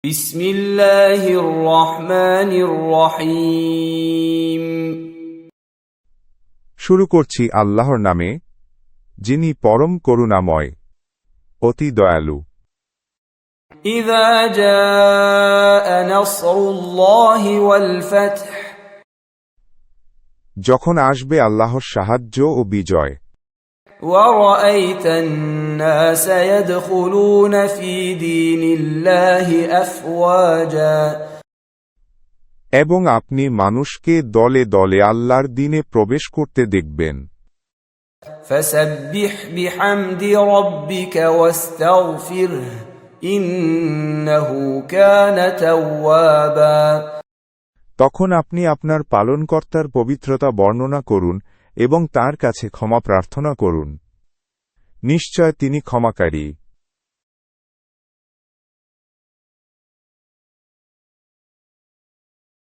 بسم الله الرحمن الرحيم শুরু করছি আল্লাহর নামে, যিনি পরম করুণাময়, অতি দয়ালু। إذا جاء نصر الله والفتح যখন আসবে আল্লাহর সাহায্য ও বিজয়, ورأيت الناس يدخلون في دين الله أفواجا এবং আপনি মানুষকে দলে দলে আল্লাহর দ্বীনে প্রবেশ করতে দেখবেন। فسبح بحمد ربك واستغفره إنه كان توابا তখন আপনি আপনার পালনকর্তার পবিত্রতা বর্ণনা করুন এবং তার কাছে ক্ষমা প্রার্থনা করুন। নিশ্চয় তিনি ক্ষমাকারী।